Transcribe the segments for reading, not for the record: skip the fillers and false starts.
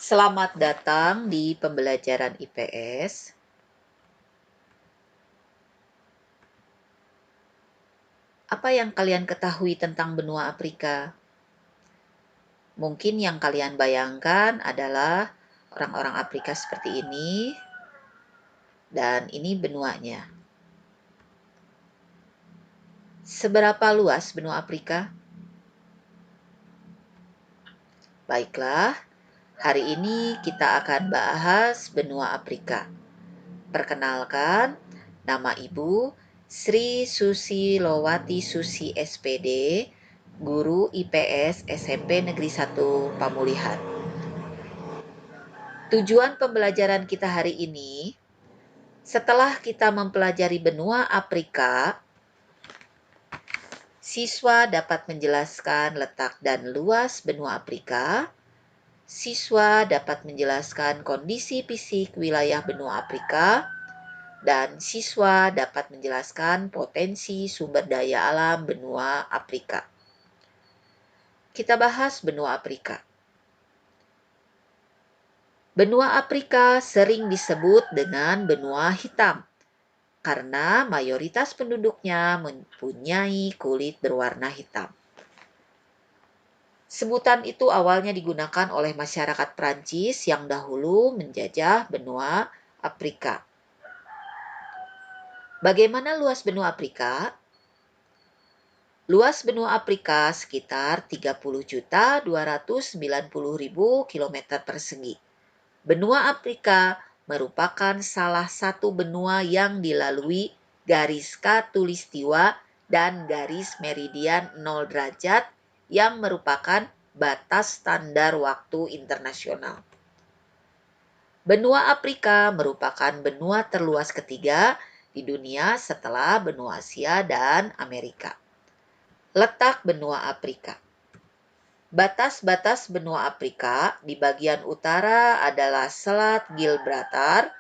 Selamat datang di pembelajaran IPS. Apa yang kalian ketahui tentang benua Afrika? Mungkin yang kalian bayangkan adalah orang-orang Afrika seperti ini, dan ini benuanya. Seberapa luas benua Afrika? Baiklah, hari ini kita akan bahas benua Afrika. Perkenalkan, nama Ibu Sri Susilowati Susi SPD, Guru IPS SMP Negeri 1 Pamulihan. Tujuan pembelajaran kita hari ini, setelah kita mempelajari benua Afrika, siswa dapat menjelaskan letak dan luas benua Afrika. Siswa dapat menjelaskan kondisi fisik wilayah benua Afrika, dan siswa dapat menjelaskan potensi sumber daya alam benua Afrika. Kita bahas benua Afrika. Benua Afrika sering disebut dengan benua hitam karena mayoritas penduduknya mempunyai kulit berwarna hitam. Sebutan itu awalnya digunakan oleh masyarakat Prancis yang dahulu menjajah benua Afrika. Bagaimana luas benua Afrika? Luas benua Afrika sekitar 30.290.000 km persegi. Benua Afrika merupakan salah satu benua yang dilalui garis khatulistiwa dan garis meridian 0 derajat yang merupakan batas standar waktu internasional. Benua Afrika merupakan benua terluas ketiga di dunia setelah benua Asia dan Amerika. Letak benua Afrika. Batas-batas benua Afrika di bagian utara adalah Selat Gibraltar,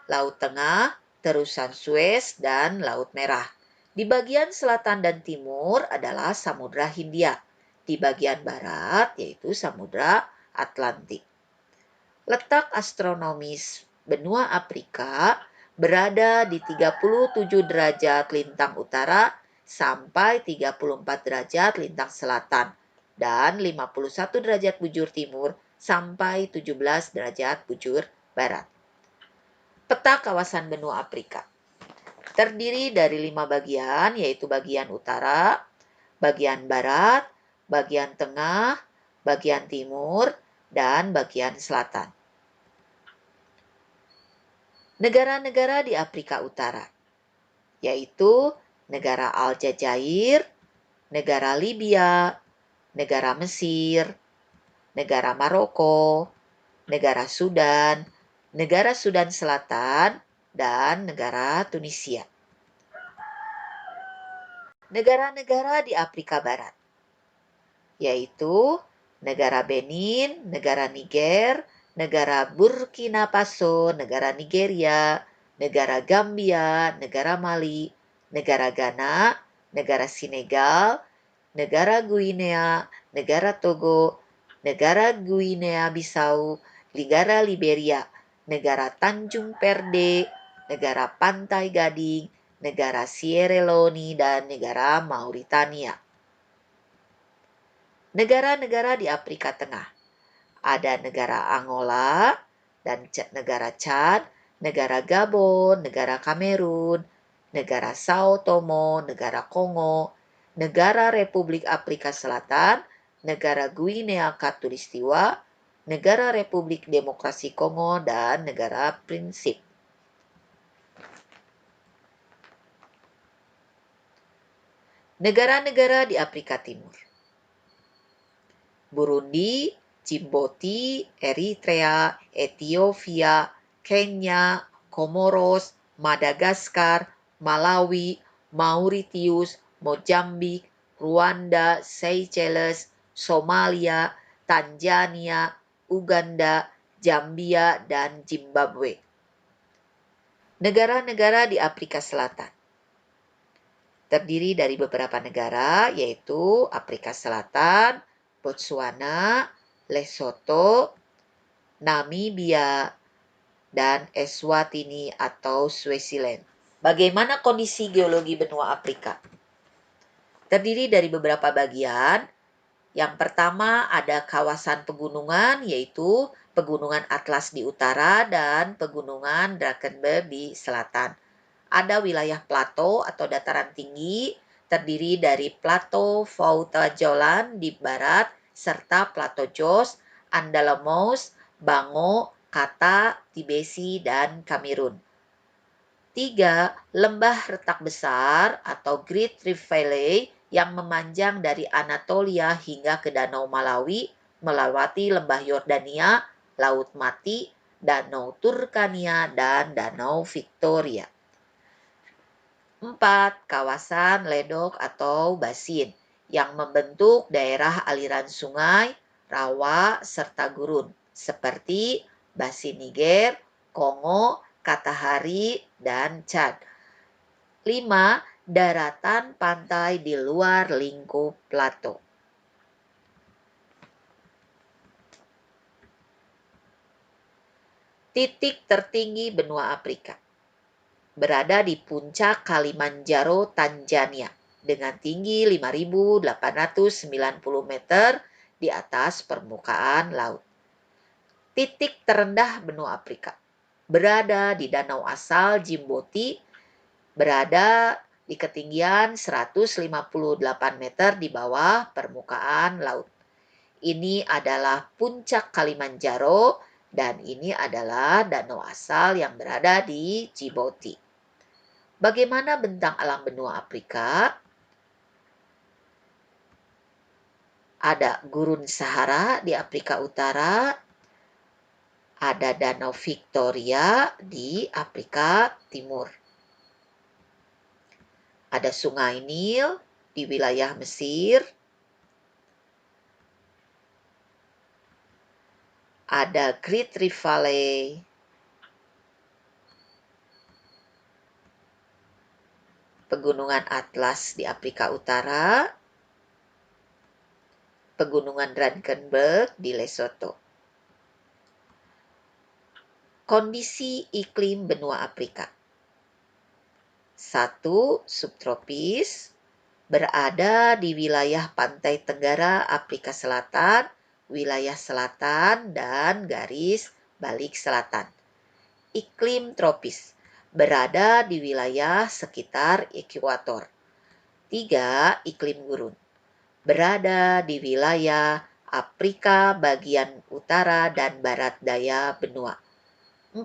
Laut Tengah, Terusan Suez, dan Laut Merah. Di bagian selatan dan timur adalah Samudra Hindia. Di bagian barat yaitu Samudra Atlantik. Letak astronomis benua Afrika berada di 37 derajat lintang utara sampai 34 derajat lintang selatan dan 51 derajat bujur timur sampai 17 derajat bujur barat. Peta kawasan benua Afrika terdiri dari 5 bagian, yaitu bagian utara, bagian barat, bagian tengah, bagian timur, dan bagian selatan. Negara-negara di Afrika Utara, yaitu negara Aljazair, negara Libya, negara Mesir, negara Maroko, negara Sudan Selatan, dan negara Tunisia. Negara-negara di Afrika Barat, yaitu negara Benin, negara Niger, negara Burkina Faso, negara Nigeria, negara Gambia, negara Mali, negara Ghana, negara Senegal, negara Guinea, negara Togo, negara Guinea-Bissau, negara Liberia, negara Tanjung Perde, negara Pantai Gading, negara Sierra Leone, dan negara Mauritania. Negara-negara di Afrika Tengah. Ada negara Angola dan negara Chad, negara Gabon, negara Kamerun, negara Sao Tomo, negara Kongo, negara Republik Afrika Selatan, negara Guinea Khatulistiwa, negara Republik Demokrasi Kongo, dan negara Prinsip. Negara-negara di Afrika Timur. Burundi, Djibouti, Eritrea, Ethiopia, Kenya, Comoros, Madagaskar, Malawi, Mauritius, Mozambik, Rwanda, Seychelles, Somalia, Tanzania, Uganda, Zambia, dan Zimbabwe. Negara-negara di Afrika Selatan terdiri dari beberapa negara, yaitu Afrika Selatan, Botswana, Lesotho, Namibia, dan Eswatini atau Swaziland. Bagaimana kondisi geologi benua Afrika? Terdiri dari beberapa bagian. Yang pertama ada kawasan pegunungan, yaitu Pegunungan Atlas di utara dan Pegunungan Drakensberg di selatan. Ada wilayah plato atau dataran tinggi, terdiri dari Plato Vautajolan di barat, serta Plato Jos, Andalamos, Bango, Kata, Tibesi, dan Kamerun. 3. Lembah retak besar atau Great Rift Valley yang memanjang dari Anatolia hingga ke Danau Malawi, melewati lembah Yordania, Laut Mati, Danau Turkania, dan Danau Victoria. 4. Kawasan ledok atau basin yang membentuk daerah aliran sungai, rawa, serta gurun, seperti Basin Niger, Kongo, Katahari, dan Chad. 5. Daratan pantai di luar lingkup plato. Titik tertinggi benua Afrika berada di puncak Kalimanjaro, Tanzania, dengan tinggi 5.890 meter di atas permukaan laut. Titik terendah benua Afrika berada di danau asal Djibouti, berada di ketinggian 158 meter di bawah permukaan laut. Ini adalah puncak Kalimanjaro dan ini adalah danau asal yang berada di Djibouti. Bagaimana bentang alam benua Afrika? Ada gurun Sahara di Afrika Utara, ada Danau Victoria di Afrika Timur. Ada Sungai Nil di wilayah Mesir, ada Great Rift Valley, Pegunungan Atlas di Afrika Utara, Pegunungan Drakensberg di Lesotho. Kondisi iklim benua Afrika. 1. Subtropis, berada di wilayah pantai tenggara Afrika Selatan, wilayah selatan, dan garis balik selatan. Iklim tropis, berada di wilayah sekitar ekuator. 3. Iklim gurun, berada di wilayah Afrika bagian utara dan barat daya benua. 4.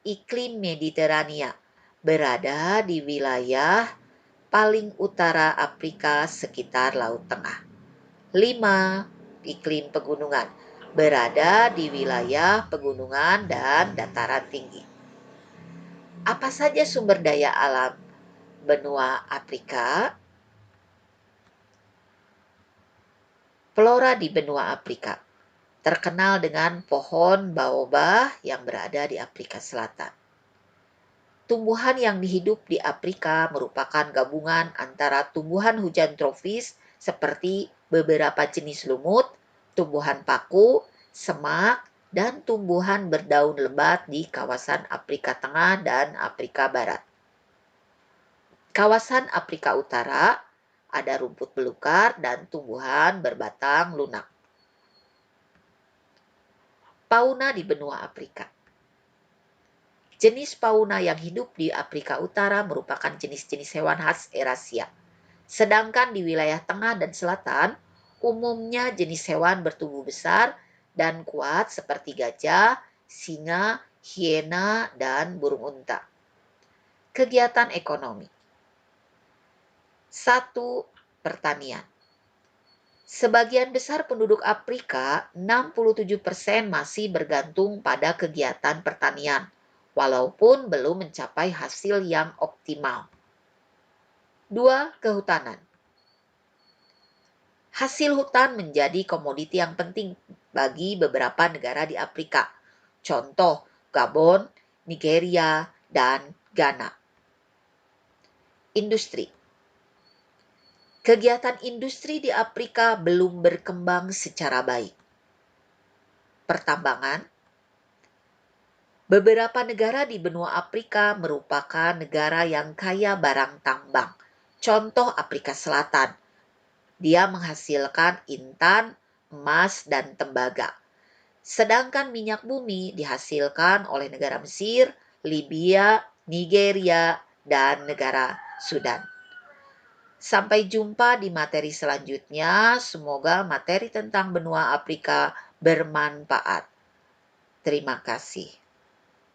Iklim Mediterania, berada di wilayah paling utara Afrika sekitar Laut Tengah. 5. Iklim pegunungan, berada di wilayah pegunungan dan dataran tinggi. Apa saja sumber daya alam benua Afrika? Flora di benua Afrika terkenal dengan pohon baobab yang berada di Afrika Selatan. Tumbuhan yang hidup di Afrika merupakan gabungan antara tumbuhan hujan tropis seperti beberapa jenis lumut, tumbuhan paku, semak, dan tumbuhan berdaun lebat di kawasan Afrika Tengah dan Afrika Barat. Kawasan Afrika Utara ada rumput belukar dan tumbuhan berbatang lunak. Fauna di benua Afrika. Jenis fauna yang hidup di Afrika Utara merupakan jenis-jenis hewan khas Eurasia. Sedangkan di wilayah tengah dan selatan, umumnya jenis hewan bertubuh besar dan kuat seperti gajah, singa, hiena, dan burung unta. Kegiatan ekonomi. 1. Pertanian. Sebagian besar penduduk Afrika, 67% masih bergantung pada kegiatan pertanian, walaupun belum mencapai hasil yang optimal. 2. Kehutanan. Hasil hutan menjadi komoditi yang penting bagi beberapa negara di Afrika. Contoh, Gabon, Nigeria, dan Ghana. Industri. Kegiatan industri di Afrika belum berkembang secara baik. Pertambangan, Beberapa negara di benua Afrika merupakan negara yang kaya barang tambang. Contoh Afrika Selatan, dia menghasilkan intan, emas, dan tembaga. Sedangkan minyak bumi dihasilkan oleh negara Mesir, Libya, Nigeria, dan negara Sudan. Sampai jumpa di materi selanjutnya. Semoga materi tentang benua Afrika bermanfaat. Terima kasih.